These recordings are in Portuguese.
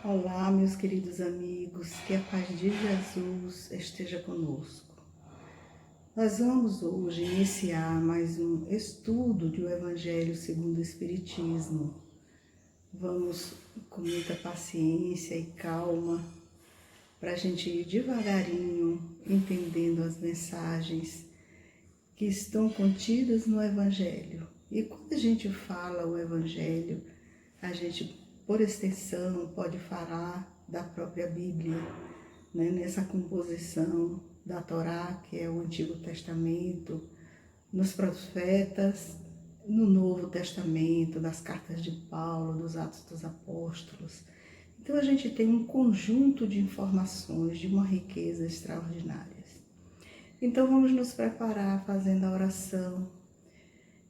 Olá, meus queridos amigos, que a paz de Jesus esteja conosco. Nós vamos hoje iniciar mais um estudo do Evangelho segundo o Espiritismo. Vamos com muita paciência e calma para a gente ir devagarinho entendendo as mensagens que estão contidas no Evangelho. E quando a gente fala o Evangelho, a gente, por extensão, pode falar da própria Bíblia, né? Nessa composição da Torá, que é o Antigo Testamento, nos profetas, no Novo Testamento, das cartas de Paulo, dos Atos dos Apóstolos. Então a gente tem um conjunto de informações de uma riqueza extraordinária. Então vamos nos preparar fazendo a oração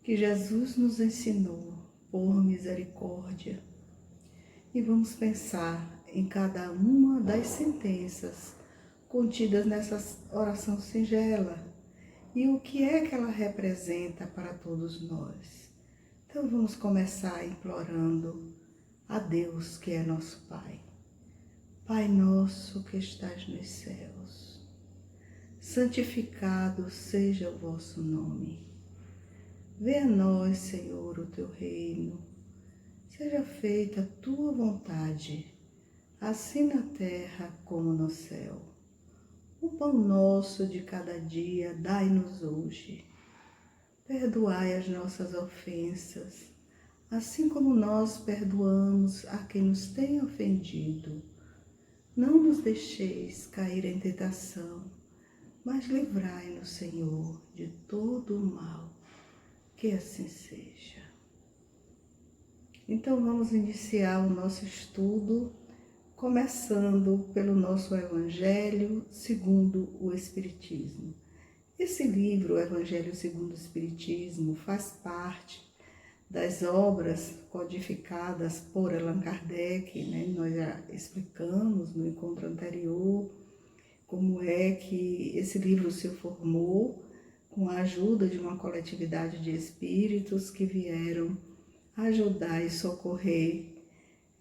que Jesus nos ensinou por misericórdia. E vamos pensar em cada uma das sentenças contidas nessa oração singela e o que é que ela representa para todos nós. Então vamos começar implorando a Deus, que é nosso Pai. Pai nosso que estás nos céus, santificado seja o vosso nome. Venha a nós, Senhor, o teu reino. Seja feita a tua vontade, assim na terra como no céu. O pão nosso de cada dia dai-nos hoje. Perdoai as nossas ofensas, assim como nós perdoamos a quem nos tem ofendido. Não nos deixeis cair em tentação, mas livrai-nos, Senhor, de todo o mal. Que assim seja. Então vamos iniciar o nosso estudo, começando pelo nosso Evangelho segundo o Espiritismo. Esse livro, o Evangelho segundo o Espiritismo, faz parte das obras codificadas por Allan Kardec, né? Nós já explicamos no encontro anterior como é que esse livro se formou com a ajuda de uma coletividade de espíritos que vieram ajudar e socorrer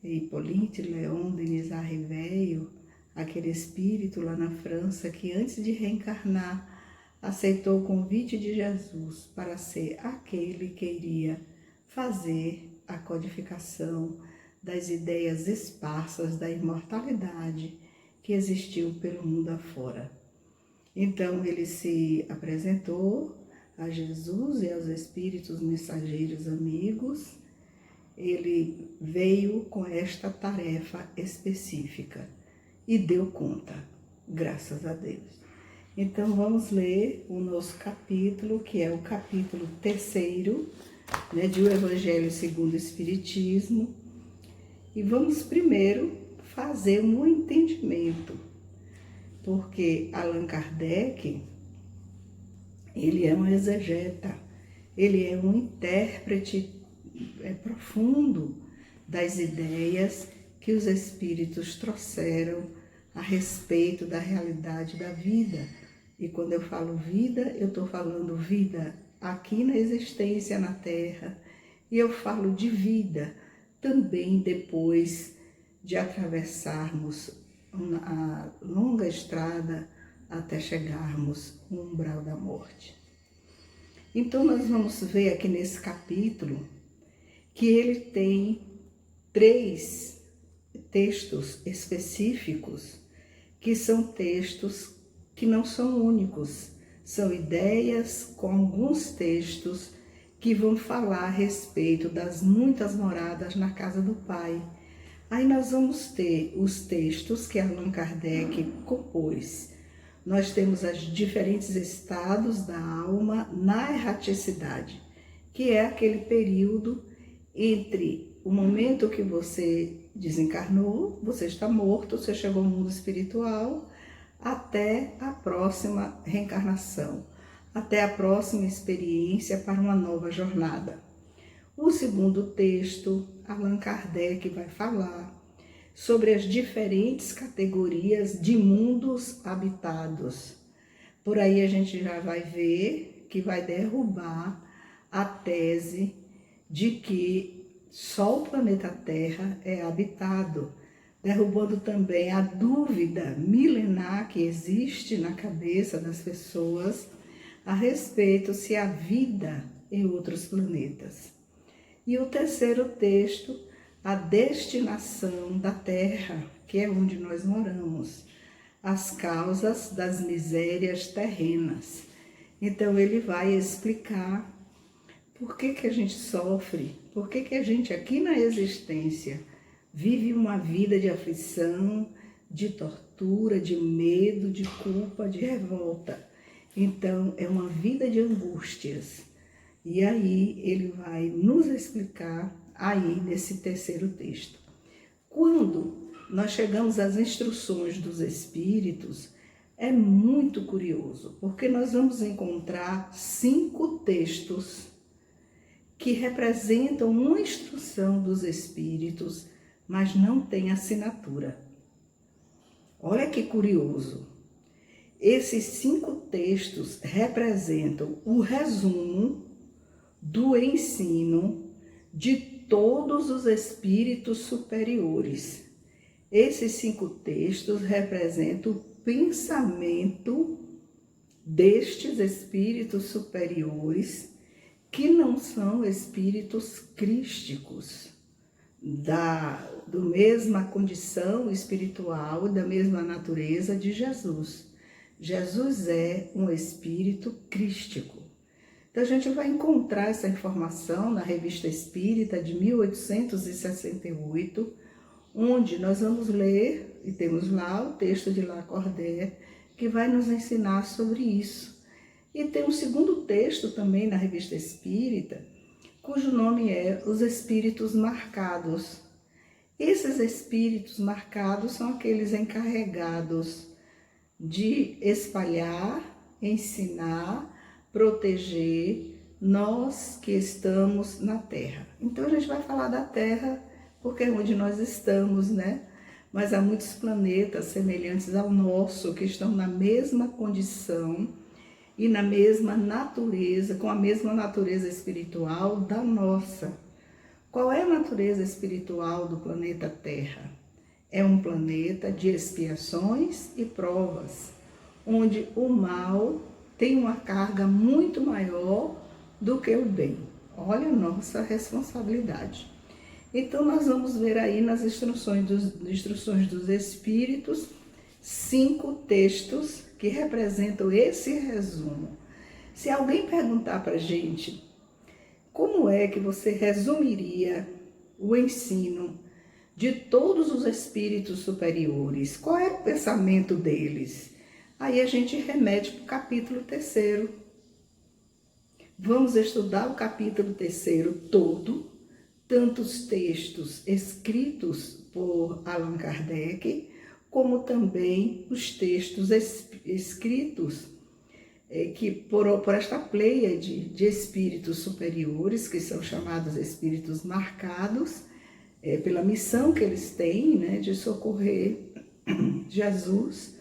Hippolyte Léon Denis Ribeiro, aquele espírito lá na França que antes de reencarnar aceitou o convite de Jesus para ser aquele que iria fazer a codificação das ideias esparsas da imortalidade que existiu pelo mundo afora. Então ele se apresentou a Jesus e aos espíritos mensageiros amigos. Ele veio com esta tarefa específica e deu conta, graças a Deus. Então vamos ler o nosso capítulo, que é o capítulo 3º, né, de O Evangelho segundo o Espiritismo. E vamos primeiro fazer um entendimento, porque Allan Kardec, ele é um exegeta, ele é um intérprete profundo das ideias que os espíritos trouxeram a respeito da realidade da vida. E quando eu falo vida, eu estou falando vida aqui na existência na Terra, e eu falo de vida também depois de atravessarmos a longa estrada até chegarmos no umbral da morte. Então nós vamos ver aqui nesse capítulo que ele tem 3 textos específicos, que são textos que não são únicos, são ideias com alguns textos que vão falar a respeito das muitas moradas na casa do Pai. Aí nós vamos ter os textos que Allan Kardec compôs. Nós temos os diferentes estados da alma na erraticidade, que é aquele período entre o momento que você desencarnou, você está morto, você chegou ao mundo espiritual, até a próxima reencarnação, até a próxima experiência para uma nova jornada. O segundo texto, Allan Kardec vai falar sobre as diferentes categorias de mundos habitados. Por aí a gente já vai ver que vai derrubar a tese de que só o planeta Terra é habitado, derrubando também a dúvida milenar que existe na cabeça das pessoas a respeito se há vida em outros planetas. E o terceiro texto, a destinação da Terra, que é onde nós moramos, as causas das misérias terrenas. Então ele vai explicar por que a gente sofre, por que a gente aqui na existência vive uma vida de aflição, de tortura, de medo, de culpa, de revolta. Então é uma vida de angústias. E aí ele vai nos explicar aí nesse terceiro texto. Quando nós chegamos às instruções dos Espíritos, é muito curioso, porque nós vamos encontrar 5 textos que representam uma instrução dos Espíritos, mas não tem assinatura. Olha que curioso. Esses 5 textos representam o resumo do ensino de todos os espíritos superiores. Esses 5 textos representam o pensamento destes espíritos superiores que não são espíritos crísticos, da mesma condição espiritual, da mesma natureza de Jesus. Jesus é um espírito crístico. Então a gente vai encontrar essa informação na Revista Espírita de 1868, onde nós vamos ler, e temos lá o texto de Lacordaire, que vai nos ensinar sobre isso. E tem um segundo texto também na Revista Espírita, cujo nome é Os Espíritos Marcados. Esses espíritos marcados são aqueles encarregados de espalhar, ensinar, proteger nós que estamos na Terra. Então a gente vai falar da Terra porque é onde nós estamos, né? Mas há muitos planetas semelhantes ao nosso que estão na mesma condição e na mesma natureza, com a mesma natureza espiritual da nossa. Qual é a natureza espiritual do planeta Terra? É um planeta de expiações e provas, onde o mal tem uma carga muito maior do que o bem. Olha a nossa responsabilidade. Então nós vamos ver aí nas instruções dos Espíritos 5 textos que representam esse resumo. Se alguém perguntar para a gente como é que você resumiria o ensino de todos os espíritos superiores, qual é o pensamento deles? Aí a gente remete para o capítulo 3º. Vamos estudar o capítulo 3º todo, tanto os textos escritos por Allan Kardec, como também os textos escritos que por esta pleiade de espíritos superiores, que são chamados espíritos marcados, pela missão que eles têm, né, de socorrer Jesus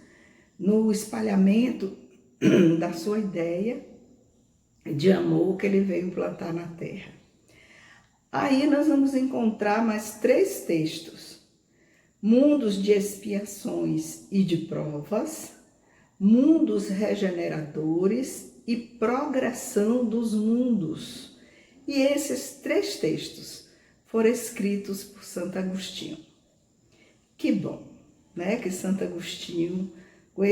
no espalhamento da sua ideia de amor que ele veio implantar na Terra. Aí nós vamos encontrar mais 3 textos: mundos de expiações e de provas, mundos regeneradores e progressão dos mundos. E esses 3 textos foram escritos por Santo Agostinho. Que bom, né? Que Santo Agostinho, com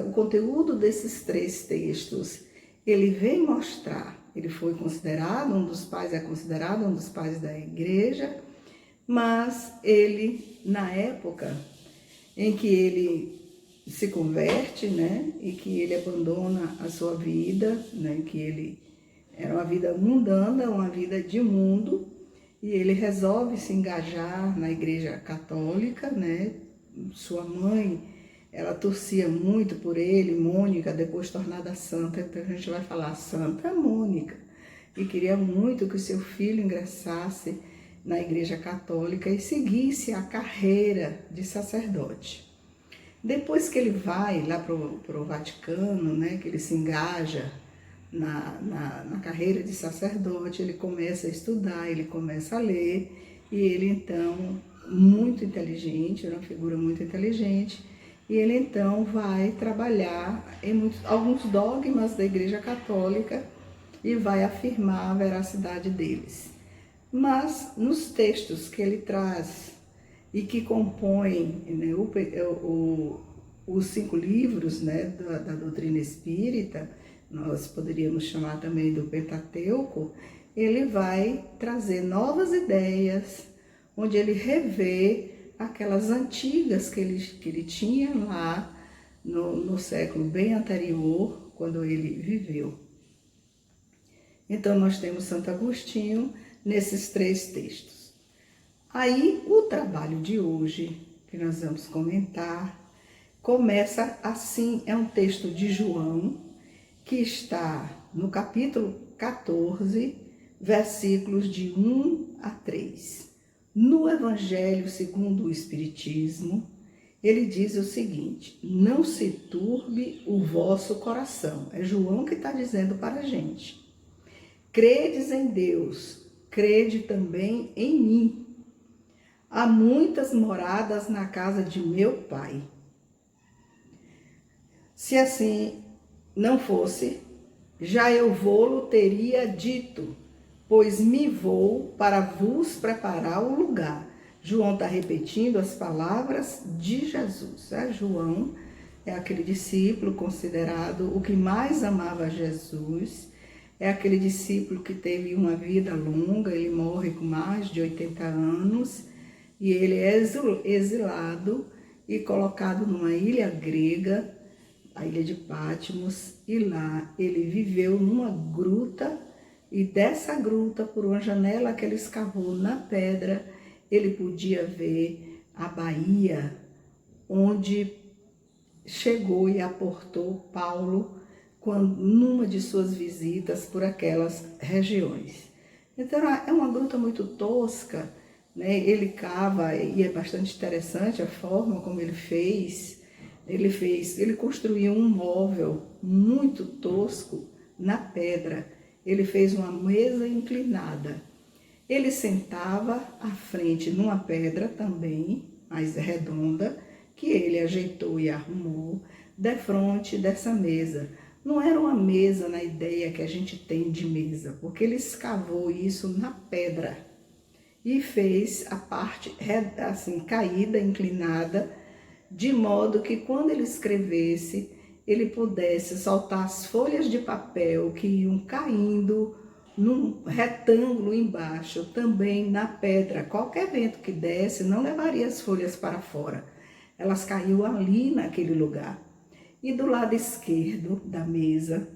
o conteúdo desses 3 textos, ele vem mostrar. Ele foi considerado um dos pais, é considerado um dos pais da Igreja, mas ele, na época em que ele se converte, né, e que ele abandona a sua vida, né, que ele era uma vida mundana, uma vida de mundo, e ele resolve se engajar na Igreja Católica, né? Sua mãe, ela torcia muito por ele, Mônica, depois tornada santa, então a gente vai falar Santa Mônica, e queria muito que o seu filho ingressasse na Igreja Católica e seguisse a carreira de sacerdote. Depois que ele vai lá para o Vaticano, né, que ele se engaja na carreira de sacerdote, ele começa a estudar, ele começa a ler, e ele então, muito inteligente, era uma figura muito inteligente, e ele então vai trabalhar em alguns dogmas da Igreja Católica e vai afirmar a veracidade deles. Mas nos textos que ele traz e que compõem, né, os 5 livros, né, da doutrina espírita, nós poderíamos chamar também do Pentateuco, ele vai trazer novas ideias, onde ele revê aquelas antigas que ele tinha lá no século bem anterior, quando ele viveu. Então nós temos Santo Agostinho nesses 3 textos. Aí o trabalho de hoje, que nós vamos comentar, começa assim, é um texto de João, que está no capítulo 14, versículos de 1 a 3. No Evangelho segundo o Espiritismo, ele diz o seguinte: não se turbe o vosso coração. É João que está dizendo para a gente. Credes em Deus, crede também em mim. Há muitas moradas na casa de meu Pai. Se assim não fosse, já eu vô-lo teria dito, pois me vou para vos preparar o lugar. João está repetindo as palavras de Jesus. João é aquele discípulo considerado o que mais amava Jesus, é aquele discípulo que teve uma vida longa, ele morre com mais de 80 anos, e ele é exilado e colocado numa ilha grega, a ilha de Patmos, e lá ele viveu numa gruta, e dessa gruta, por uma janela que ele escavou na pedra, ele podia ver a Bahia, onde chegou e aportou Paulo numa de suas visitas por aquelas regiões. Então é uma gruta muito tosca, né? Ele cava, e é bastante interessante a forma como ele fez. Ele construiu um móvel muito tosco na pedra. Ele fez uma mesa inclinada. Ele sentava à frente numa pedra também, mais redonda, que ele ajeitou e arrumou, defronte dessa mesa. Não era uma mesa na ideia que a gente tem de mesa, porque ele escavou isso na pedra e fez a parte assim, caída, inclinada, de modo que quando ele escrevesse, ele pudesse soltar as folhas de papel que iam caindo num retângulo embaixo, também na pedra. Qualquer vento que desse não levaria as folhas para fora. Elas caíam ali naquele lugar. E do lado esquerdo da mesa,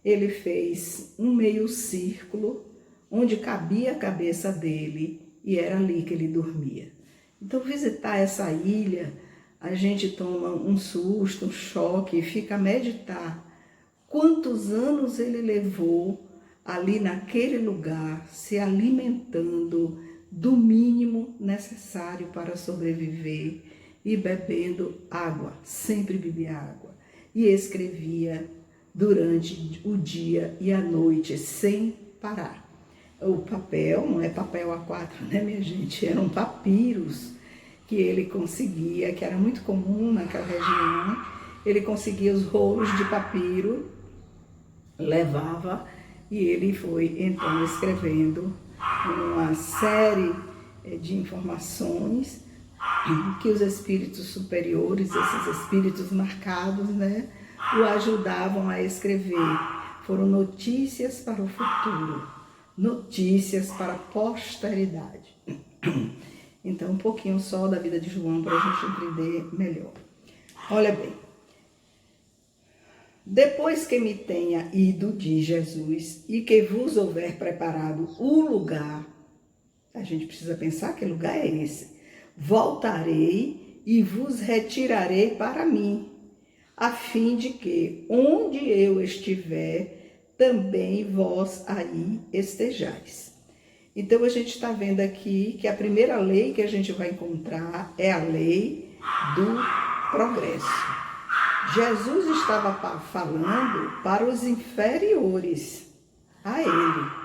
ele fez um meio círculo, onde cabia a cabeça dele, e era ali que ele dormia. Então, visitar essa ilha, a gente toma um susto, um choque, e fica a meditar quantos anos ele levou ali naquele lugar, se alimentando do mínimo necessário para sobreviver e bebendo água, sempre bebia água. E escrevia durante o dia e a noite, sem parar. O papel, não é papel A4, né, minha gente? Eram papiros que ele conseguia, que era muito comum naquela região. Ele conseguia os rolos de papiro, levava, e ele foi então escrevendo uma série de informações que os espíritos superiores, esses espíritos marcados, né, o ajudavam a escrever. Foram notícias para o futuro, notícias para a posteridade. Então, um pouquinho só da vida de João para a gente entender melhor. Olha bem. Depois que me tenha ido, diz Jesus, e que vos houver preparado o lugar, a gente precisa pensar que lugar é esse. Voltarei e vos retirarei para mim, a fim de que, onde eu estiver, também vós aí estejais. Então, a gente está vendo aqui que a primeira lei que a gente vai encontrar é a lei do progresso. Jesus estava falando para os inferiores a ele.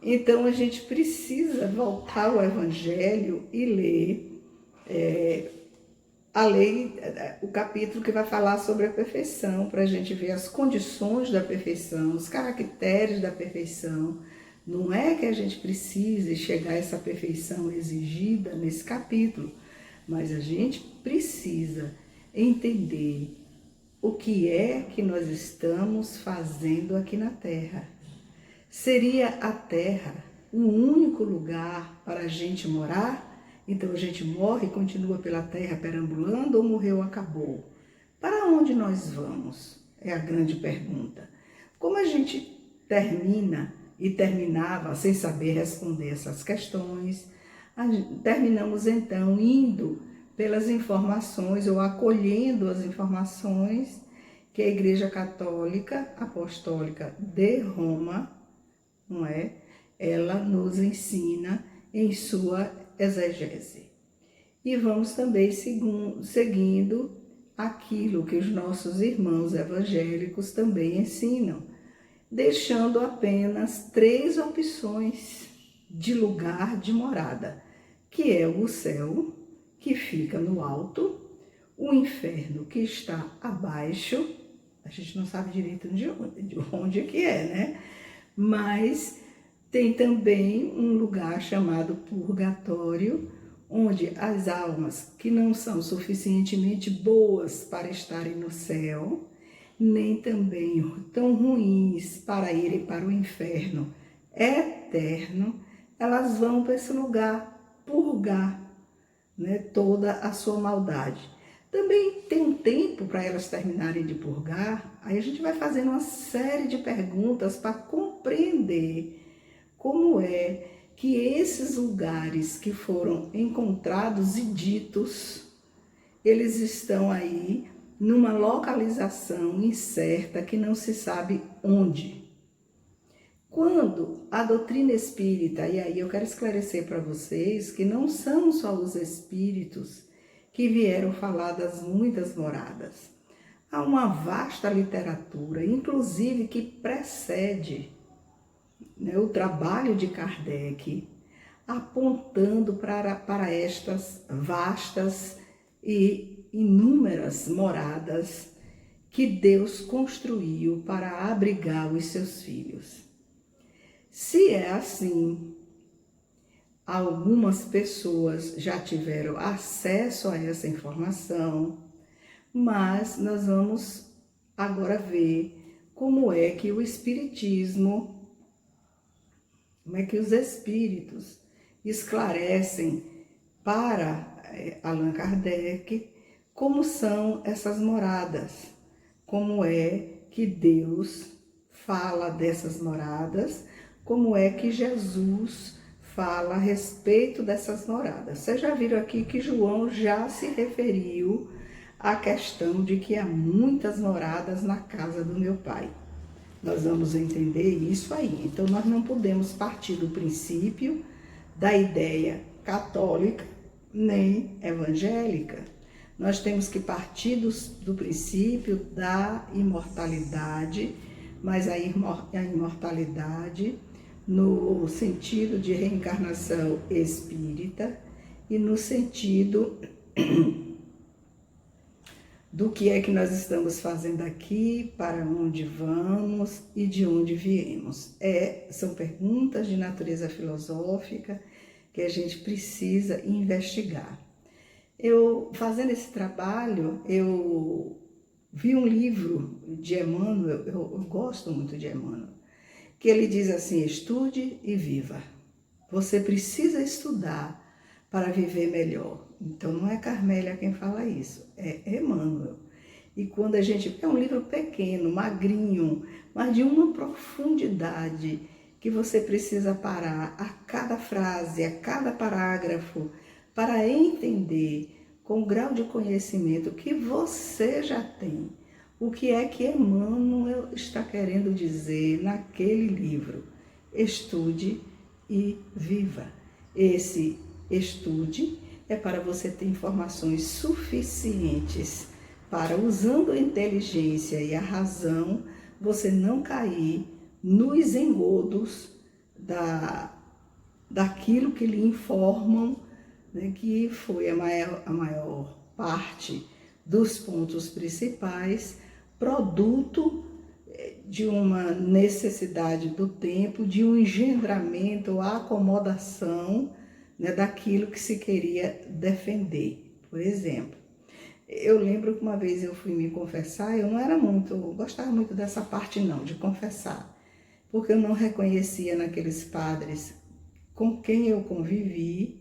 Então a gente precisa voltar ao Evangelho e ler o capítulo que vai falar sobre a perfeição, para a gente ver as condições da perfeição, os caracteres da perfeição. Não é que a gente precise chegar a essa perfeição exigida nesse capítulo, mas a gente precisa entender o que é que nós estamos fazendo aqui na Terra. Seria a Terra o único lugar para a gente morar? Então a gente morre e continua pela Terra perambulando ou morreu, acabou? Para onde nós vamos? É a grande pergunta. Como a gente termina e terminava sem saber responder essas questões, terminamos então indo pelas informações ou acolhendo as informações que a Igreja Católica Apostólica de Roma, não é? Ela nos ensina em sua exegese. E vamos também seguindo aquilo que os nossos irmãos evangélicos também ensinam, deixando apenas 3 opções de lugar de morada, que é o céu, que fica no alto, o inferno, que está abaixo, a gente não sabe direito de onde que é, né? Mas tem também um lugar chamado purgatório, onde as almas que não são suficientemente boas para estarem no céu, nem também tão ruins para irem para o inferno eterno, elas vão para esse lugar purgar, né, toda a sua maldade. Também tem um tempo para elas terminarem de purgar, aí a gente vai fazendo uma série de perguntas para compreender como é que esses lugares que foram encontrados e ditos, eles estão aí numa localização incerta que não se sabe onde. Quando a doutrina espírita, e aí eu quero esclarecer para vocês que não são só os espíritos que vieram falar das muitas moradas. Há uma vasta literatura, inclusive que precede, né, o trabalho de Kardec, apontando para estas vastas e inúmeras moradas que Deus construiu para abrigar os seus filhos. Se é assim, algumas pessoas já tiveram acesso a essa informação, mas nós vamos agora ver como é que o Espiritismo, como é que os espíritos esclarecem para Allan Kardec como são essas moradas, como é que Deus fala dessas moradas, como é que Jesus fala a respeito dessas moradas. Vocês já viram aqui que João já se referiu à questão de que há muitas moradas na casa do meu Pai. Nós vamos entender isso aí. Então, nós não podemos partir do princípio da ideia católica nem evangélica. Nós temos que partir do princípio da imortalidade, mas a imortalidade no sentido de reencarnação espírita e no sentido do que é que nós estamos fazendo aqui, para onde vamos e de onde viemos. São perguntas de natureza filosófica que a gente precisa investigar. Fazendo esse trabalho, eu vi um livro de Emmanuel, eu gosto muito de Emmanuel, que ele diz assim: estude e viva. Você precisa estudar para viver melhor. Então não é Carmélia quem fala isso, é Emmanuel. E quando a gente... É um livro pequeno, magrinho, mas de uma profundidade que você precisa parar a cada frase, a cada parágrafo, para entender com o grau de conhecimento que você já tem, o que é que Emmanuel está querendo dizer naquele livro. Estude e viva. Esse estude é para você ter informações suficientes para, usando a inteligência e a razão, você não cair nos engodos daquilo que lhe informam, né, que foi a maior parte dos pontos principais, produto de uma necessidade do tempo, de um engendramento ou acomodação, né, daquilo que se queria defender. Por exemplo, eu lembro que uma vez eu fui me confessar, eu gostava muito dessa parte não, de confessar, porque eu não reconhecia naqueles padres com quem eu convivi,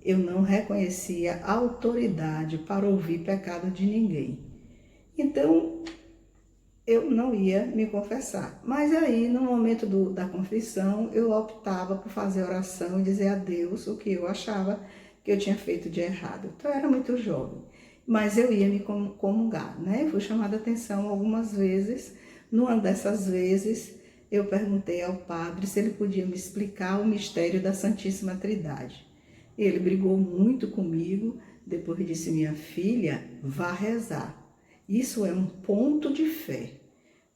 eu não reconhecia autoridade para ouvir pecado de ninguém. Então, eu não ia me confessar. Mas aí, no momento da confissão, eu optava por fazer oração e dizer a Deus o que eu achava que eu tinha feito de errado. Então, eu era muito jovem, mas eu ia me comungar, né? Fui chamada a atenção algumas vezes. Numa dessas vezes, eu perguntei ao padre se ele podia me explicar o mistério da Santíssima Trindade. Ele brigou muito comigo, depois disse: minha filha, vá rezar. Isso é um ponto de fé.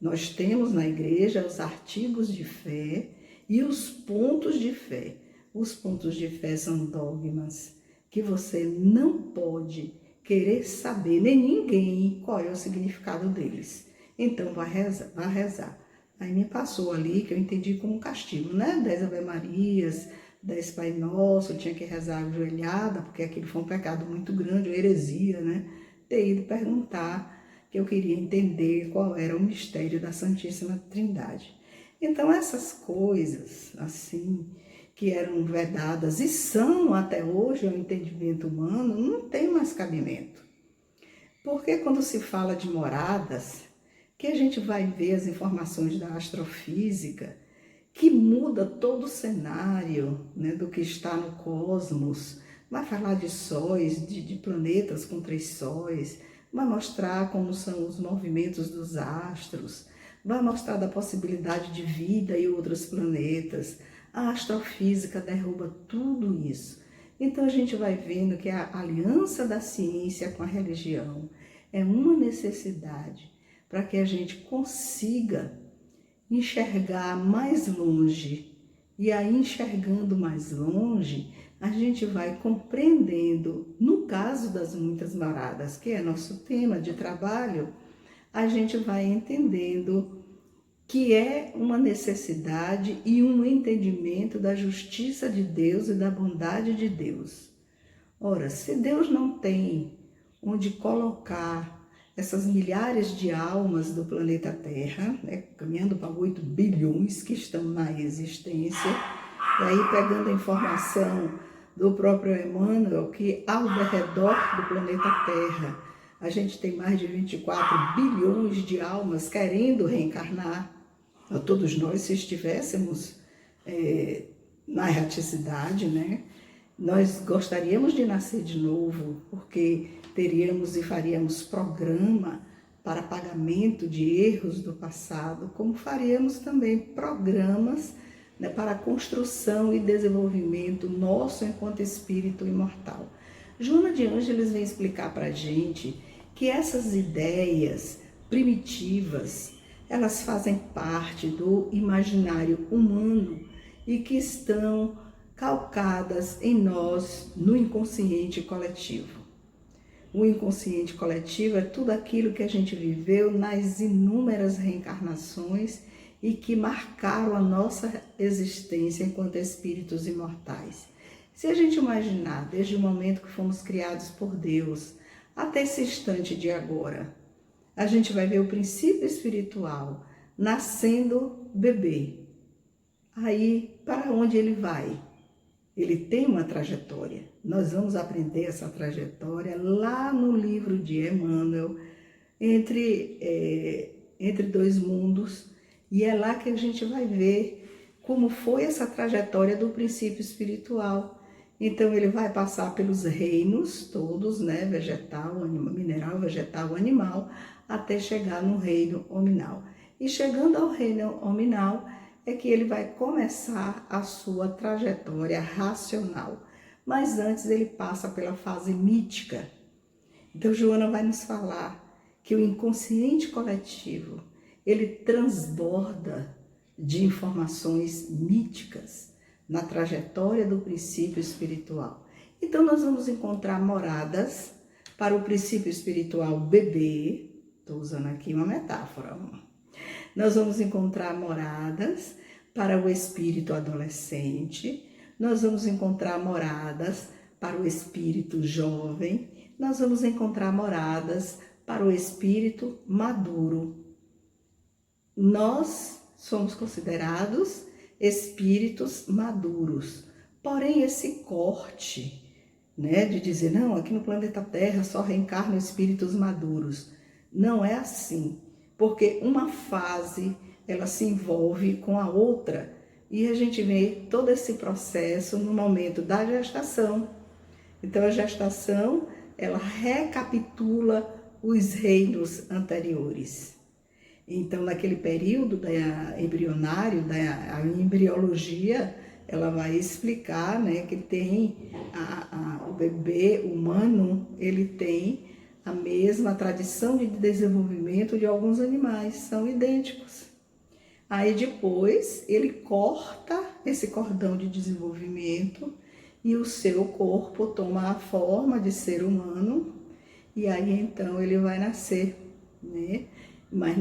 Nós temos na igreja os artigos de fé e os pontos de fé. Os pontos de fé são dogmas que você não pode querer saber, nem ninguém, qual é o significado deles. Então, vá rezar, vá rezar. Aí me passou ali, que eu entendi como um castigo, né? 10 Ave Marias, 10 Pai Nosso, eu tinha que rezar ajoelhada, porque aquilo foi um pecado muito grande, uma heresia, né? Ter ido perguntar, que eu queria entender qual era o mistério da Santíssima Trindade. Então, essas coisas, assim, que eram vedadas e são até hoje ao entendimento humano, não tem mais cabimento. Porque quando se fala de moradas, que a gente vai ver as informações da astrofísica, que muda todo o cenário, né, do que está no cosmos, vai falar de sóis, de planetas com 3 sóis, vai mostrar como são os movimentos dos astros, vai mostrar da possibilidade de vida em outros planetas. A astrofísica derruba tudo isso. Então a gente vai vendo que a aliança da ciência com a religião é uma necessidade para que a gente consiga enxergar mais longe. E aí, enxergando mais longe, a gente vai compreendendo, no caso das muitas moradas, que é nosso tema de trabalho, a gente vai entendendo que é uma necessidade e um entendimento da justiça de Deus e da bondade de Deus. Ora, se Deus não tem onde colocar essas milhares de almas do planeta Terra, né, caminhando para 8 bilhões que estão na existência, e aí pegando a informação do próprio Emmanuel, que ao redor do planeta Terra, a gente tem mais de 24 bilhões de almas querendo reencarnar. Todos nós, se estivéssemos na erraticidade, né, nós gostaríamos de nascer de novo, porque teríamos e faríamos programa para pagamento de erros do passado, como faríamos também programas, né, para a construção e desenvolvimento nosso enquanto espírito imortal. Joana de Ângeles vem explicar para a gente que essas ideias primitivas, elas fazem parte do imaginário humano e que estão calcadas em nós, no inconsciente coletivo. O inconsciente coletivo é tudo aquilo que a gente viveu nas inúmeras reencarnações e que marcaram a nossa existência enquanto espíritos imortais. Se a gente imaginar, desde o momento que fomos criados por Deus até esse instante de agora, a gente vai ver o princípio espiritual nascendo bebê. Aí, para onde ele vai? Ele tem uma trajetória. Nós vamos aprender essa trajetória lá no livro de Emmanuel, Entre 2 Mundos, e é lá que a gente vai ver como foi essa trajetória do princípio espiritual. Então ele vai passar pelos reinos todos, né, vegetal, animal, mineral, vegetal, animal, até chegar no reino hominal. E chegando ao reino hominal, é que ele vai começar a sua trajetória racional. Mas antes ele passa pela fase mítica. Então Joana vai nos falar que o inconsciente coletivo, ele transborda de informações míticas na trajetória do princípio espiritual. Então nós vamos encontrar moradas para o princípio espiritual bebê, estou usando aqui uma metáfora. Nós vamos encontrar moradas para o espírito adolescente, nós vamos encontrar moradas para o espírito jovem, nós vamos encontrar moradas para o espírito maduro. Nós somos considerados espíritos maduros, porém esse corte, de dizer, não, aqui no planeta Terra só reencarnam espíritos maduros, não é assim, porque uma fase, ela se envolve com a outra, e a gente vê todo esse processo no momento da gestação. Então a gestação, ela recapitula os reinos anteriores. Então naquele período embrionário, da embriologia, ela vai explicar, que tem o bebê humano, ele tem a mesma tradição de desenvolvimento de alguns animais, são idênticos. Aí depois ele corta esse cordão de desenvolvimento e o seu corpo toma a forma de ser humano e aí então ele vai nascer, Mas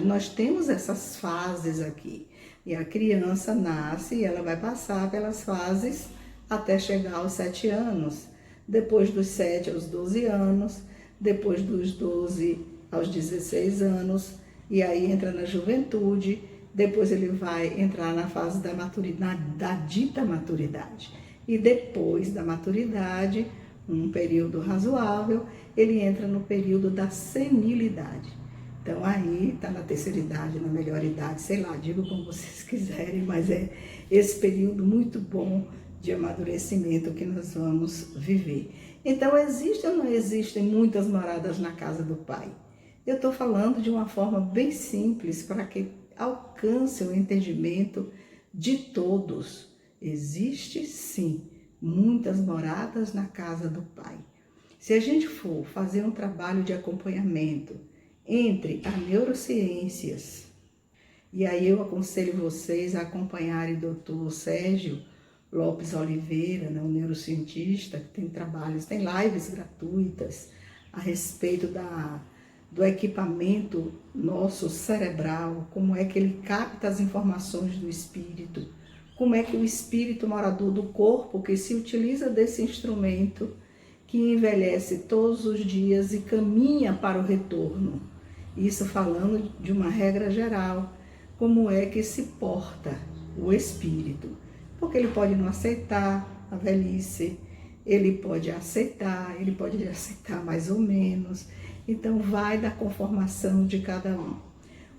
nós temos essas fases aqui. E a criança nasce e ela vai passar pelas fases até chegar aos 7 anos. Depois dos 7 aos 12 anos, depois dos 12 aos 16 anos, e aí entra na juventude, depois ele vai entrar na fase da maturidade, da dita maturidade. E depois da maturidade, um período razoável, ele entra no período da senilidade. Então aí está na terceira idade, na melhor idade, sei lá, digo como vocês quiserem, mas é esse período muito bom de amadurecimento que nós vamos viver. Então existem ou não existem muitas moradas na casa do Pai? Eu estou falando de uma forma bem simples para que alcance o entendimento de todos. Existe sim muitas moradas na casa do Pai. Se a gente for fazer um trabalho de acompanhamento entre as neurociências, e aí eu aconselho vocês a acompanharem o Dr. Sérgio Lopes Oliveira, um neurocientista que tem trabalhos, tem lives gratuitas a respeito do equipamento nosso cerebral, como é que ele capta as informações do espírito, como é que o espírito morador do corpo que se utiliza desse instrumento, que envelhece todos os dias e caminha para o retorno. Isso falando de uma regra geral, como é que se porta o espírito. Porque ele pode não aceitar a velhice, ele pode aceitar mais ou menos. Então vai da conformação de cada um.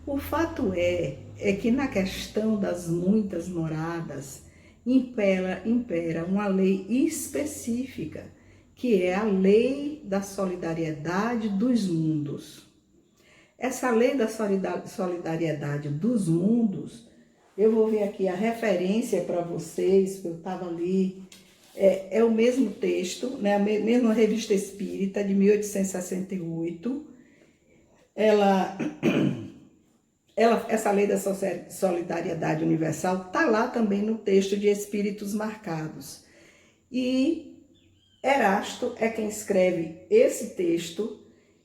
O fato é que na questão das muitas moradas impera uma lei específica, que é a lei da solidariedade dos mundos. Essa lei da solidariedade dos mundos, eu vou ver aqui a referência para vocês, que eu estava ali, é o mesmo texto, a mesma Revista Espírita, de 1868. Essa lei da solidariedade universal está lá também no texto de Espíritos Marcados. E Erasto é quem escreve esse texto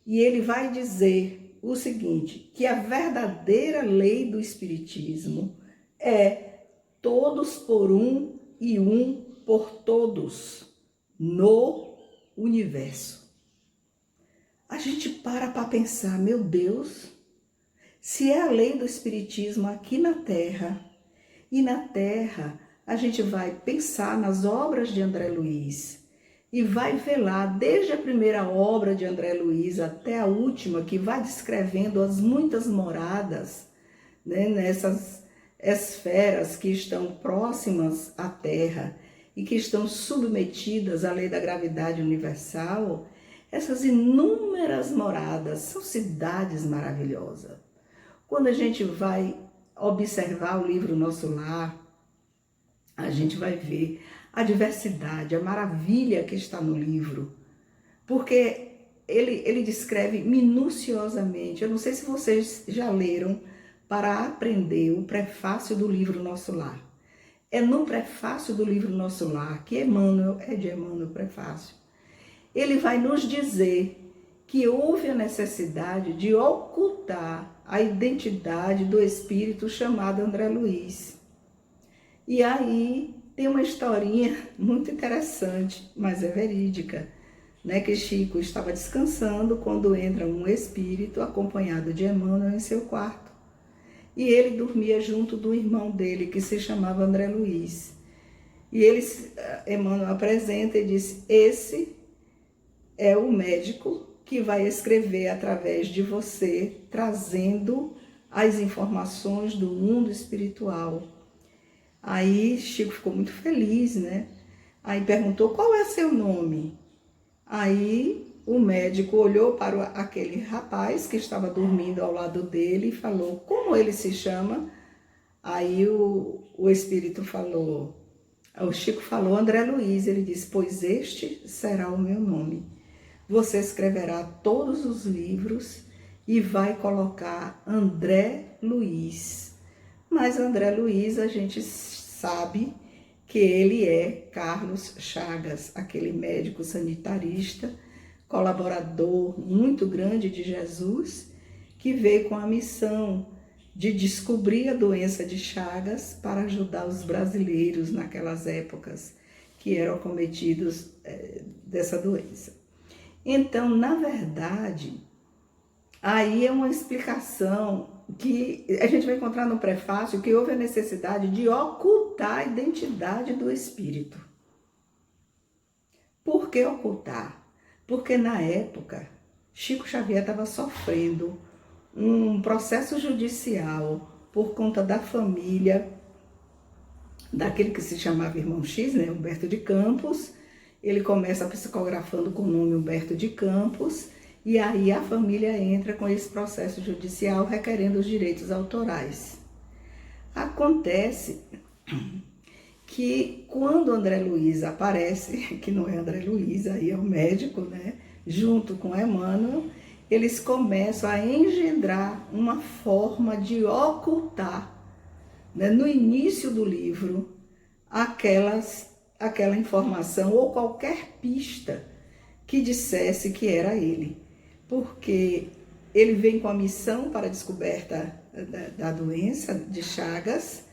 e ele vai dizer o seguinte, que a verdadeira lei do Espiritismo é todos por um e um por todos no universo. A gente para pensar, meu Deus, se é a lei do Espiritismo aqui na Terra, e na Terra a gente vai pensar nas obras de André Luiz, e vai ver lá, desde a primeira obra de André Luiz até a última, que vai descrevendo as muitas moradas, nessas esferas que estão próximas à Terra e que estão submetidas à lei da gravidade universal, essas inúmeras moradas são cidades maravilhosas. Quando a gente vai observar o livro Nosso Lar, a gente vai ver a diversidade, a maravilha que está no livro, porque ele descreve minuciosamente. Eu não sei se vocês já leram para aprender o prefácio do livro Nosso Lar. É no prefácio do livro Nosso Lar que Emmanuel, é de Emmanuel o prefácio, ele vai nos dizer que houve a necessidade de ocultar a identidade do espírito chamado André Luiz. E aí tem uma historinha muito interessante, mas é verídica, né? Que Chico estava descansando quando entra um espírito acompanhado de Emmanuel em seu quarto. E ele dormia junto do irmão dele, que se chamava André Luiz. E Emmanuel apresenta e diz: esse é o médico que vai escrever através de você, trazendo as informações do mundo espiritual. Aí Chico ficou muito feliz, né? Aí perguntou: qual é seu nome? Aí o médico olhou para aquele rapaz que estava dormindo ao lado dele e falou: como ele se chama? Aí o espírito falou, o Chico falou: André Luiz. Ele disse: pois este será o meu nome. Você escreverá todos os livros e vai colocar André Luiz. Mas André Luiz, a gente sabe que ele é Carlos Chagas, aquele médico sanitarista, colaborador muito grande de Jesus, que veio com a missão de descobrir a doença de Chagas para ajudar os brasileiros naquelas épocas que eram acometidos dessa doença. Então, na verdade, aí é uma explicação que a gente vai encontrar no prefácio, que houve a necessidade de ocultar a identidade do espírito. Por que ocultar? Porque na época, Chico Xavier estava sofrendo um processo judicial por conta da família daquele que se chamava Irmão X, né, Humberto de Campos. Ele começa psicografando com o nome Humberto de Campos, e aí a família entra com esse processo judicial requerendo os direitos autorais. Acontece que quando André Luiz aparece, que não é André Luiz, aí é o médico, né, junto com Emmanuel, eles começam a engendrar uma forma de ocultar, né, no início do livro, aquela informação ou qualquer pista que dissesse que era ele. Porque ele vem com a missão para a descoberta da doença de Chagas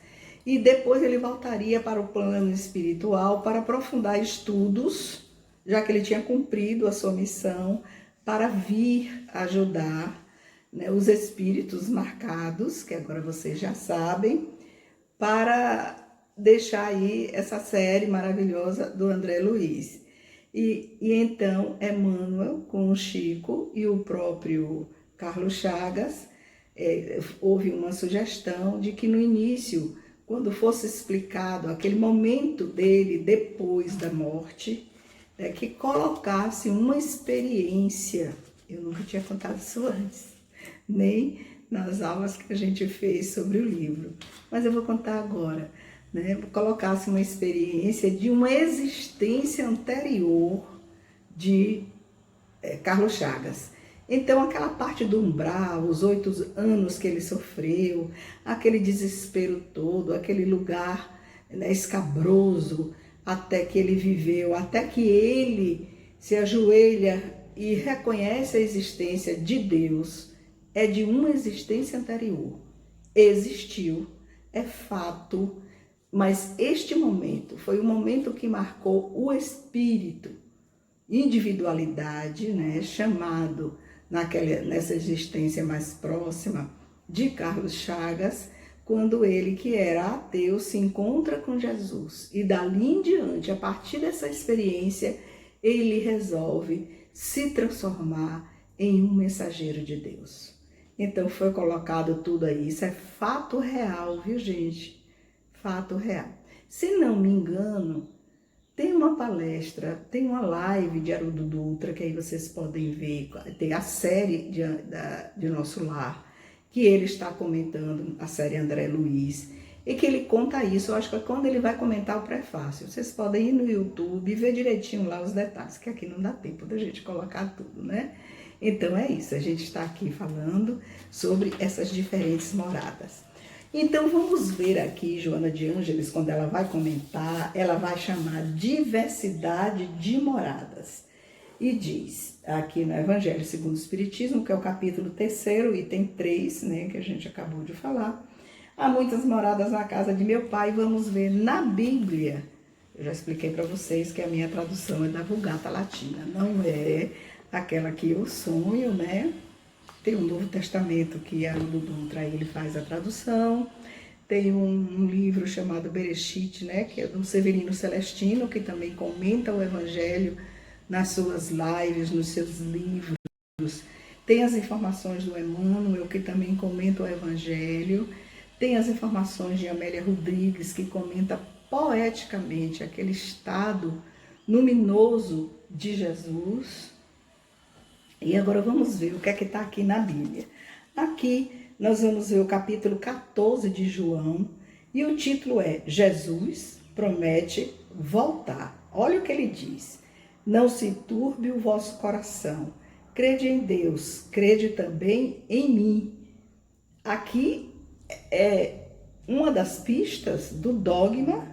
e depois ele voltaria para o plano espiritual para aprofundar estudos, já que ele tinha cumprido a sua missão, para vir ajudar, né, os espíritos marcados, que agora vocês já sabem, para deixar aí essa série maravilhosa do André Luiz. E então Emmanuel com o Chico e o próprio Carlos Chagas, houve uma sugestão de que no início, quando fosse explicado aquele momento dele depois da morte, que colocasse uma experiência. Eu nunca tinha contado isso antes, nem nas aulas que a gente fez sobre o livro, mas eu vou contar agora. Né, colocasse uma experiência de uma existência anterior de Carlos Chagas. Então, aquela parte do umbral, os 8 anos que ele sofreu, aquele desespero todo, aquele lugar, né, escabroso, até que ele viveu, até que ele se ajoelha e reconhece a existência de Deus, é de uma existência anterior. Existiu, é fato. Mas este momento foi o momento que marcou o espírito, individualidade, né, chamado nessa existência mais próxima de Carlos Chagas, quando ele, que era ateu, se encontra com Jesus. E dali em diante, a partir dessa experiência, ele resolve se transformar em um mensageiro de Deus. Então foi colocado tudo aí, isso é fato real, viu, gente? Fato real. Se não me engano, tem uma palestra, tem uma live de Haroldo Dutra, que aí vocês podem ver, tem a série de Nosso Lar, que ele está comentando, a série André Luiz, e que ele conta isso. Eu acho que é quando ele vai comentar o prefácio. Vocês podem ir no YouTube e ver direitinho lá os detalhes, que aqui não dá tempo da gente colocar tudo, né? Então é isso, a gente está aqui falando sobre essas diferentes moradas. Então vamos ver aqui, Joana de Ângeles, quando ela vai comentar, ela vai chamar diversidade de moradas. E diz, aqui no Evangelho segundo o Espiritismo, que é o capítulo 3º, item 3, né, que a gente acabou de falar, há muitas moradas na casa de meu pai. Vamos ver na Bíblia. Eu já expliquei para vocês que a minha tradução é da Vulgata Latina, não é aquela que eu sonho, né? Tem um Novo Testamento que Haroldo Dutra, ele faz a tradução. Tem um livro chamado Bereshit, né? Que é do Severino Celestino, que também comenta o Evangelho nas suas lives, nos seus livros. Tem as informações do Emmanuel, que também comenta o Evangelho. Tem as informações de Amélia Rodrigues, que comenta poeticamente aquele estado luminoso de Jesus. E agora vamos ver o que é que está aqui na Bíblia. Aqui nós vamos ver o capítulo 14 de João, e o título é Jesus promete voltar. Olha o que ele diz: não se turbe o vosso coração, crede em Deus, crede também em mim. Aqui é uma das pistas do dogma,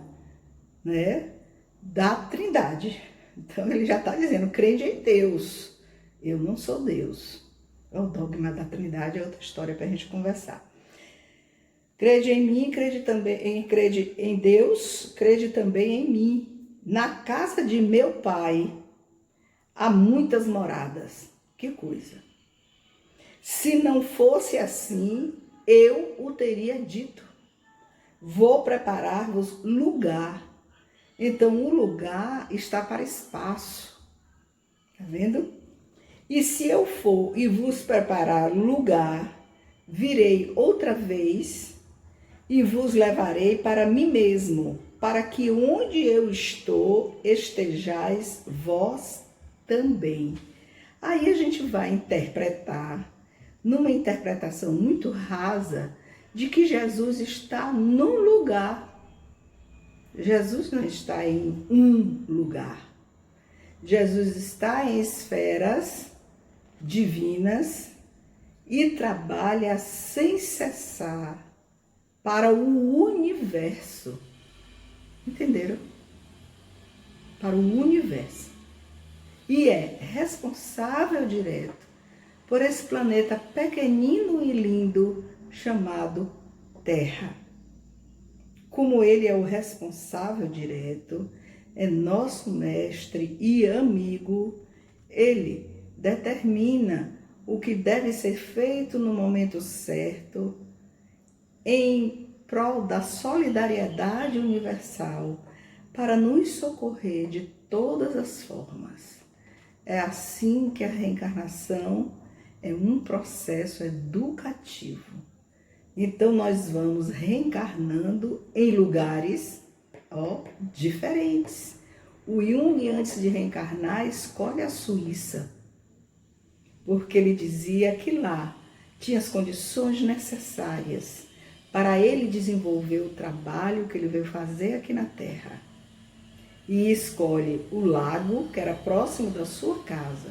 né, da Trindade. Então ele já está dizendo, crede em Deus, eu não sou Deus. O dogma da Trindade é outra história para a gente conversar. Crede em mim, crede em Deus, crede também em mim. Na casa de meu pai há muitas moradas. Que coisa! Se não fosse assim, eu o teria dito. Vou preparar-vos lugar. Então, o lugar está para espaço. Tá vendo? E se eu for e vos preparar lugar, virei outra vez e vos levarei para mim mesmo, para que onde eu estou, estejais vós também. Aí a gente vai interpretar, numa interpretação muito rasa, de que Jesus está num lugar. Jesus não está em um lugar. Jesus está em esferas divinas e trabalha sem cessar para o universo. Entenderam? Para o universo. E é responsável direto por esse planeta pequenino e lindo chamado Terra. Como ele é o responsável direto, é nosso mestre e amigo, ele determina o que deve ser feito no momento certo, em prol da solidariedade universal, para nos socorrer de todas as formas. É assim que a reencarnação é um processo educativo. Então nós vamos reencarnando em lugares diferentes. O Jung, antes de reencarnar, escolhe a Suíça, porque ele dizia que lá tinha as condições necessárias para ele desenvolver o trabalho que ele veio fazer aqui na Terra. E escolhe o lago, que era próximo da sua casa.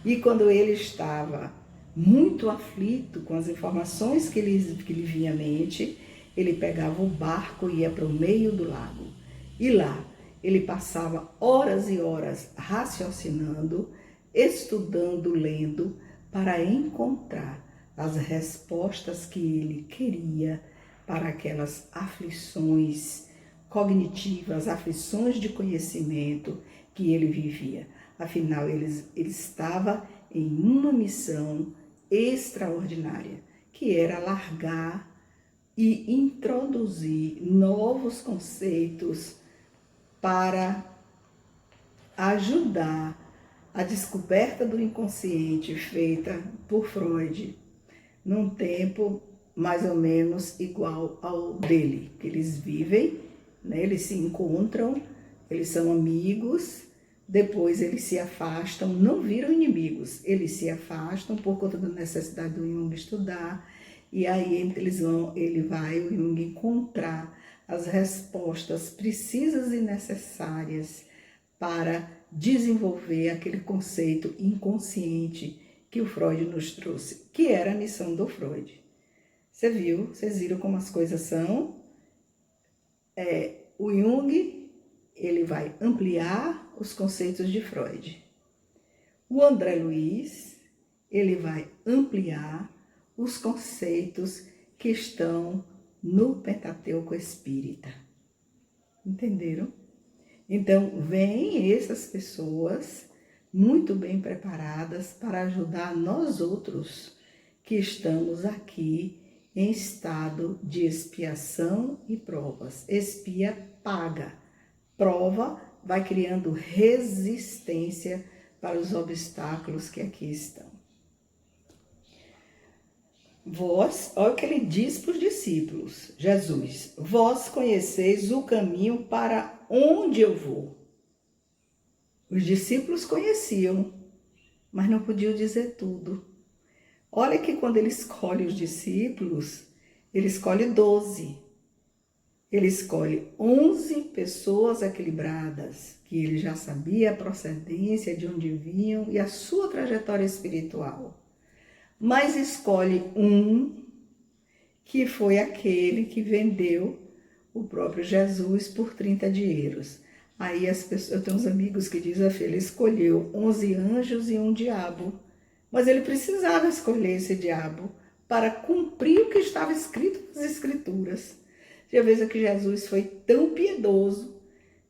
E quando ele estava muito aflito com as informações que lhe vinha à mente, ele pegava o barco e ia para o meio do lago. E lá ele passava horas e horas raciocinando, estudando, lendo, para encontrar as respostas que ele queria para aquelas aflições cognitivas, aflições de conhecimento que ele vivia. Afinal, ele estava em uma missão extraordinária, que era largar e introduzir novos conceitos para ajudar a descoberta do inconsciente feita por Freud, num tempo mais ou menos igual ao dele, que eles vivem, né? Eles se encontram, eles são amigos, depois eles se afastam, não viram inimigos, eles se afastam por conta da necessidade do Jung estudar, e aí o Jung encontrar as respostas precisas e necessárias para desenvolver aquele conceito inconsciente que o Freud nos trouxe, que era a missão do Freud. Vocês viram como as coisas são? O Jung, ele vai ampliar os conceitos de Freud. O André Luiz, ele vai ampliar os conceitos que estão no Pentateuco Espírita. Entenderam? Então, vêm essas pessoas muito bem preparadas para ajudar nós outros que estamos aqui em estado de expiação e provas. Expia, paga. Prova, vai criando resistência para os obstáculos que aqui estão. Vós, olha o que ele diz para os discípulos, Jesus, vós conheceis o caminho para onde eu vou. Os discípulos conheciam, mas não podiam dizer tudo. Olha que quando ele escolhe os discípulos, ele escolhe 12. Ele escolhe 11 pessoas equilibradas, que ele já sabia a procedência, de onde vinham e a sua trajetória espiritual. Mas escolhe um que foi aquele que vendeu o próprio Jesus por 30 dinheiros. Aí as pessoas, eu tenho uns amigos que dizem que ele escolheu 11 anjos e um diabo. Mas ele precisava escolher esse diabo para cumprir o que estava escrito nas Escrituras. Já veja que Jesus foi tão piedoso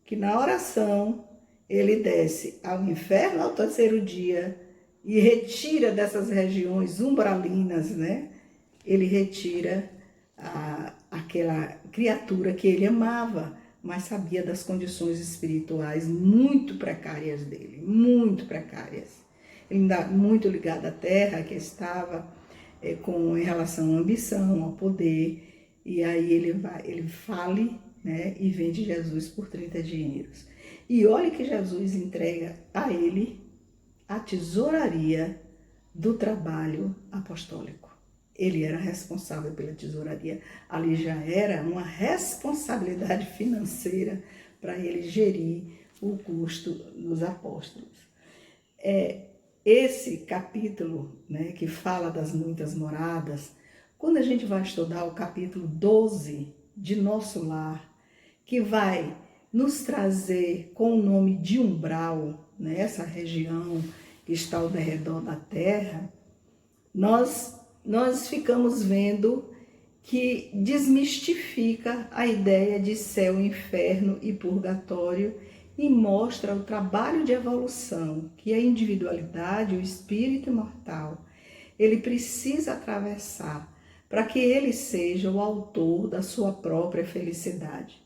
que na oração ele desce ao inferno ao terceiro dia e retira dessas regiões umbralinas, né? Ele retira aquela criatura que ele amava, mas sabia das condições espirituais muito precárias dele, muito precárias. Ele ainda muito ligado à terra, que estava em relação à ambição, ao poder, e aí ele fale, né, e vende Jesus por 30 dinheiros. E olha que Jesus entrega a ele a tesouraria do trabalho apostólico. Ele era responsável pela tesouraria. Ali já era uma responsabilidade financeira para ele gerir o custo dos apóstolos. Esse capítulo, né, que fala das muitas moradas, quando a gente vai estudar o capítulo 12 de Nosso Lar, que vai nos trazer com o nome de umbral, né, essa região que está ao redor da Terra, nós ficamos vendo que desmistifica a ideia de céu, inferno e purgatório e mostra o trabalho de evolução que a individualidade, o espírito imortal, ele precisa atravessar para que ele seja o autor da sua própria felicidade.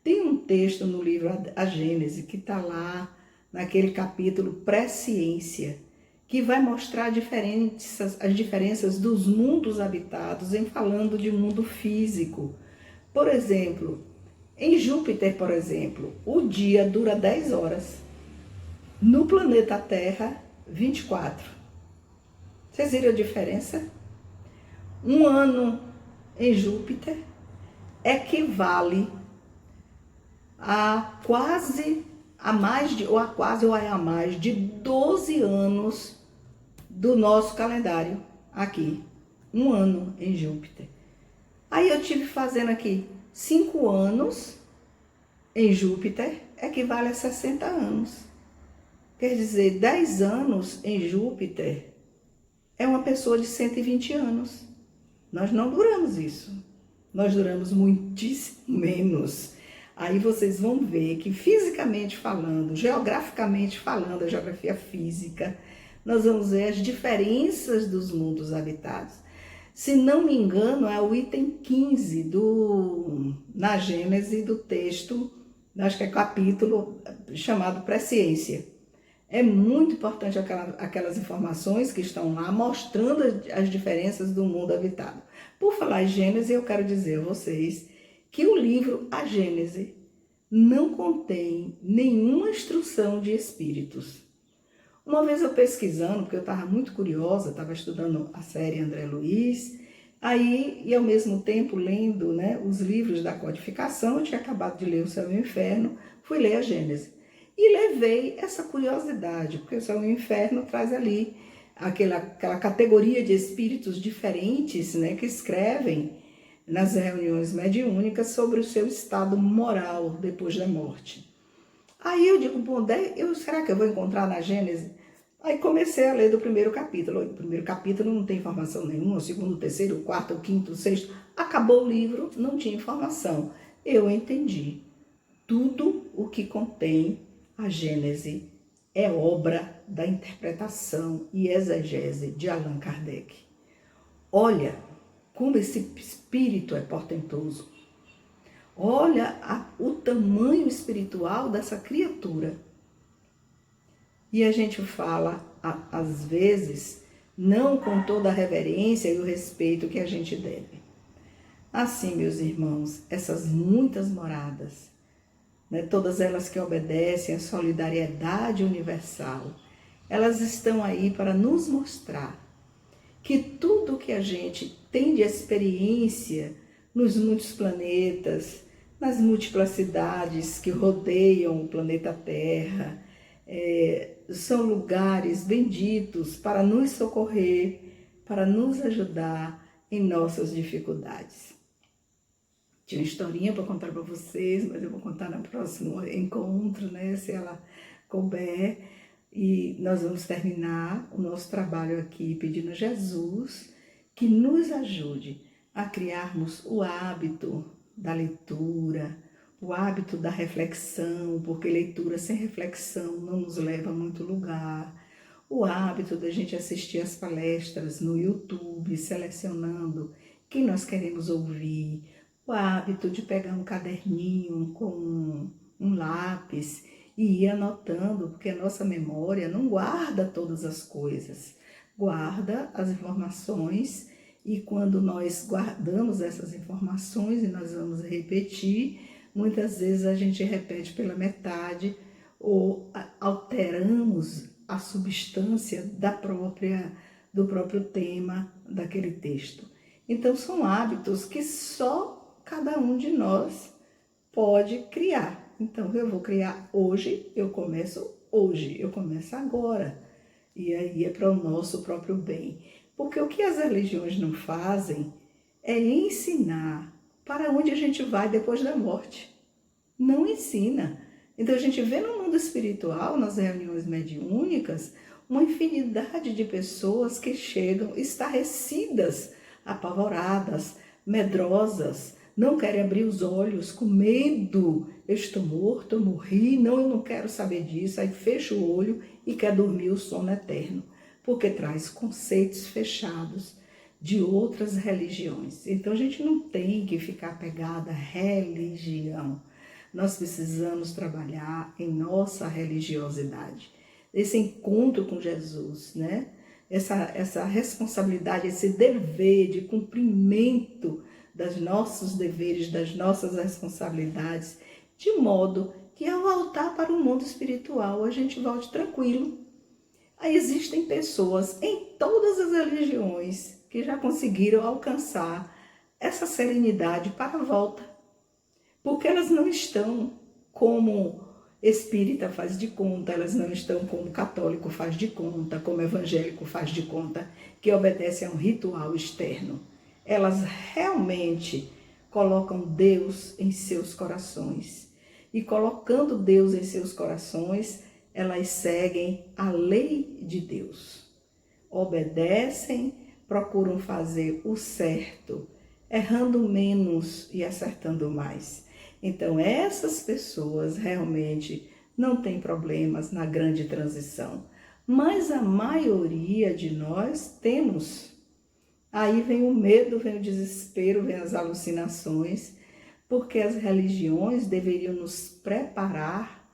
Tem um texto no livro A Gênese que está lá naquele capítulo Pré-ciência, que vai mostrar as diferenças dos mundos habitados em falando de mundo físico. Por exemplo, em Júpiter, por exemplo, o dia dura 10 horas. No planeta Terra, 24. Vocês viram a diferença? Um ano em Júpiter equivale a mais de 12 anos do nosso calendário aqui. Um ano em Júpiter. Aí eu tive fazendo aqui 5 anos em Júpiter equivale a 60 anos. Quer dizer, 10 anos em Júpiter é uma pessoa de 120 anos. Nós não duramos isso. Nós duramos muitíssimo menos. Aí vocês vão ver que fisicamente falando, geograficamente falando, a geografia física, nós vamos ver as diferenças dos mundos habitados. Se não me engano, é o item 15 na Gênese do texto, acho que é capítulo chamado Pré-ciência. É muito importante aquelas informações que estão lá, mostrando as diferenças do mundo habitado. Por falar em Gênese, eu quero dizer a vocês que o livro A Gênese não contém nenhuma instrução de espíritos. Uma vez eu pesquisando, porque eu estava muito curiosa, estava estudando a série André Luiz, aí, e ao mesmo tempo lendo, né, os livros da codificação, eu tinha acabado de ler O Céu e o Inferno, fui ler a Gênese. E levei essa curiosidade, porque O Céu e o Inferno traz ali aquela categoria de espíritos diferentes, né, que escrevem nas reuniões mediúnicas sobre o seu estado moral depois da morte. Aí eu digo, bom, será que eu vou encontrar na Gênesis? Aí comecei a ler do primeiro capítulo. O primeiro capítulo não tem informação nenhuma, o segundo, o terceiro, o quarto, o quinto, o sexto. Acabou o livro, não tinha informação. Eu entendi. Tudo o que contém a Gênese é obra da interpretação e exegese de Allan Kardec. Olha como esse espírito é portentoso. Olha o tamanho espiritual dessa criatura. E a gente fala, às vezes, não com toda a reverência e o respeito que a gente deve. Assim, meus irmãos, essas muitas moradas, né, todas elas que obedecem à solidariedade universal, elas estão aí para nos mostrar que tudo que a gente tem de experiência nos muitos planetas, nas múltiplas cidades que rodeiam o planeta Terra, são lugares benditos para nos socorrer, para nos ajudar em nossas dificuldades. Tinha uma historinha para contar para vocês, mas eu vou contar no próximo encontro, né, se ela couber. E nós vamos terminar o nosso trabalho aqui pedindo a Jesus que nos ajude a criarmos o hábito da leitura, o hábito da reflexão, porque leitura sem reflexão não nos leva a muito lugar. O hábito da gente assistir as palestras no YouTube, selecionando quem nós queremos ouvir. O hábito de pegar um caderninho com um lápis e ir anotando, porque a nossa memória não guarda todas as coisas, guarda as informações, e quando nós guardamos essas informações e nós vamos repetir, muitas vezes a gente repete pela metade ou alteramos a substância do próprio tema daquele texto. Então são hábitos que só cada um de nós pode criar. Então, eu vou criar hoje, eu começo agora. E aí é para o nosso próprio bem. Porque o que as religiões não fazem é ensinar para onde a gente vai depois da morte. Não ensina. Então, a gente vê no mundo espiritual, nas reuniões mediúnicas, uma infinidade de pessoas que chegam estarrecidas, apavoradas, medrosas, não querem abrir os olhos com medo. Eu estou morto, eu morri, não, eu não quero saber disso. Aí fecha o olho e quer dormir o sono eterno, porque traz conceitos fechados de outras religiões. Então a gente não tem que ficar apegada à religião. Nós precisamos trabalhar em nossa religiosidade. Esse encontro com Jesus, né? Essa responsabilidade, esse dever de cumprimento dos nossos deveres, das nossas responsabilidades, de modo que ao voltar para o mundo espiritual a gente volte tranquilo. Aí existem pessoas em todas as religiões que já conseguiram alcançar essa serenidade para a volta, porque elas não estão como espírita faz de conta, elas não estão como católico faz de conta, como evangélico faz de conta, que obedece a um ritual externo. Elas realmente colocam Deus em seus corações. E colocando Deus em seus corações, elas seguem a lei de Deus. Obedecem, procuram fazer o certo, errando menos e acertando mais. Então, essas pessoas realmente não têm problemas na grande transição. Mas a maioria de nós temos. Aí vem o medo, vem o desespero, vem as alucinações, porque as religiões deveriam nos preparar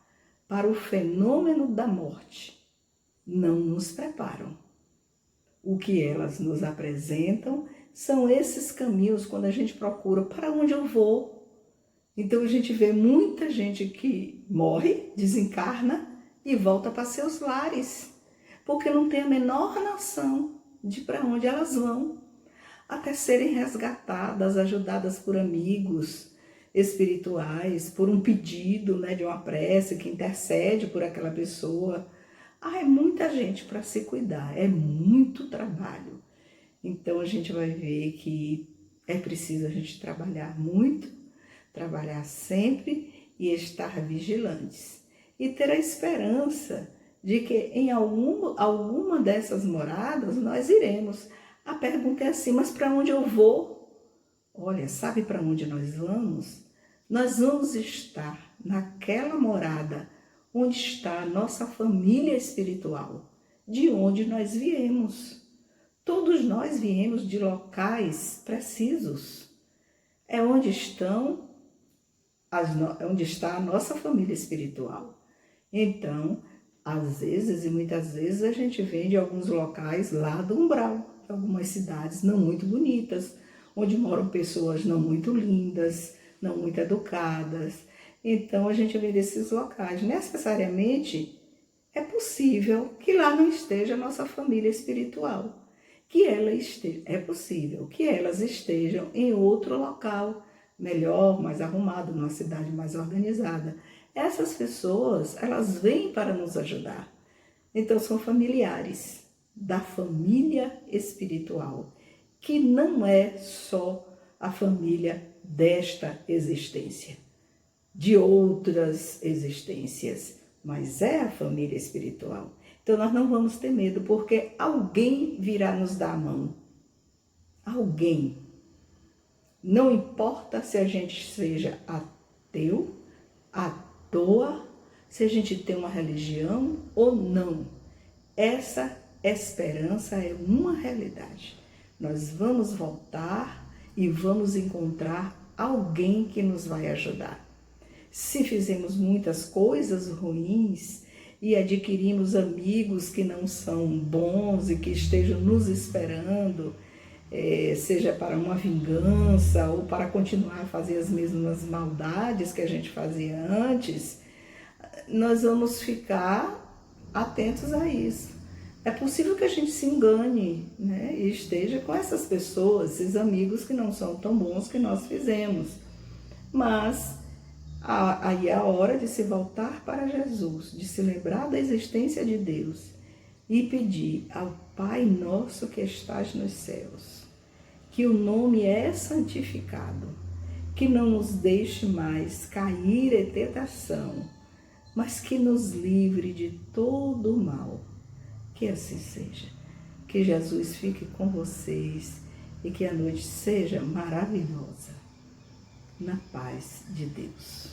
para o fenômeno da morte. Não nos preparam. O que elas nos apresentam são esses caminhos quando a gente procura para onde eu vou. Então a gente vê muita gente que morre, desencarna e volta para seus lares, porque não tem a menor noção de para onde elas vão, até serem resgatadas, ajudadas por amigos espirituais, por um pedido, né, de uma prece que intercede por aquela pessoa. muita gente para se cuidar, é muito trabalho. Então a gente vai ver que é preciso a gente trabalhar muito, trabalhar sempre e estar vigilantes. E ter a esperança de que em alguma dessas moradas nós iremos. A pergunta é assim, mas para onde eu vou? Olha, sabe para onde nós vamos? Nós vamos estar naquela morada onde está a nossa família espiritual, de onde nós viemos. Todos nós viemos de locais precisos. É onde onde está a nossa família espiritual. Então, às vezes e muitas vezes a gente vem de alguns locais lá do umbral, de algumas cidades não muito bonitas, onde moram pessoas não muito lindas, não muito educadas. Então, a gente vem desses locais. Necessariamente, é possível que lá não esteja a nossa família espiritual. É possível que elas estejam em outro local, melhor, mais arrumado, numa cidade mais organizada. Essas pessoas, elas vêm para nos ajudar. Então, são familiares da família espiritual, que não é só a família desta existência, de outras existências, mas é a família espiritual. Então, nós não vamos ter medo, porque alguém virá nos dar a mão. Alguém. Não importa se a gente seja ateu, à toa, se a gente tem uma religião ou não. Essa esperança é uma realidade. Nós vamos voltar e vamos encontrar alguém que nos vai ajudar. Se fizemos muitas coisas ruins e adquirimos amigos que não são bons e que estejam nos esperando, seja para uma vingança ou para continuar a fazer as mesmas maldades que a gente fazia antes, nós vamos ficar atentos a isso. É possível que a gente se engane, né, e esteja com essas pessoas, esses amigos que não são tão bons que nós fizemos. Mas aí é a hora de se voltar para Jesus, de se lembrar da existência de Deus e pedir ao Pai nosso que estás nos céus, que o nome é santificado, que não nos deixe mais cair em tentação, mas que nos livre de todo o mal. Que assim seja. Que Jesus fique com vocês e que a noite seja maravilhosa. Na paz de Deus.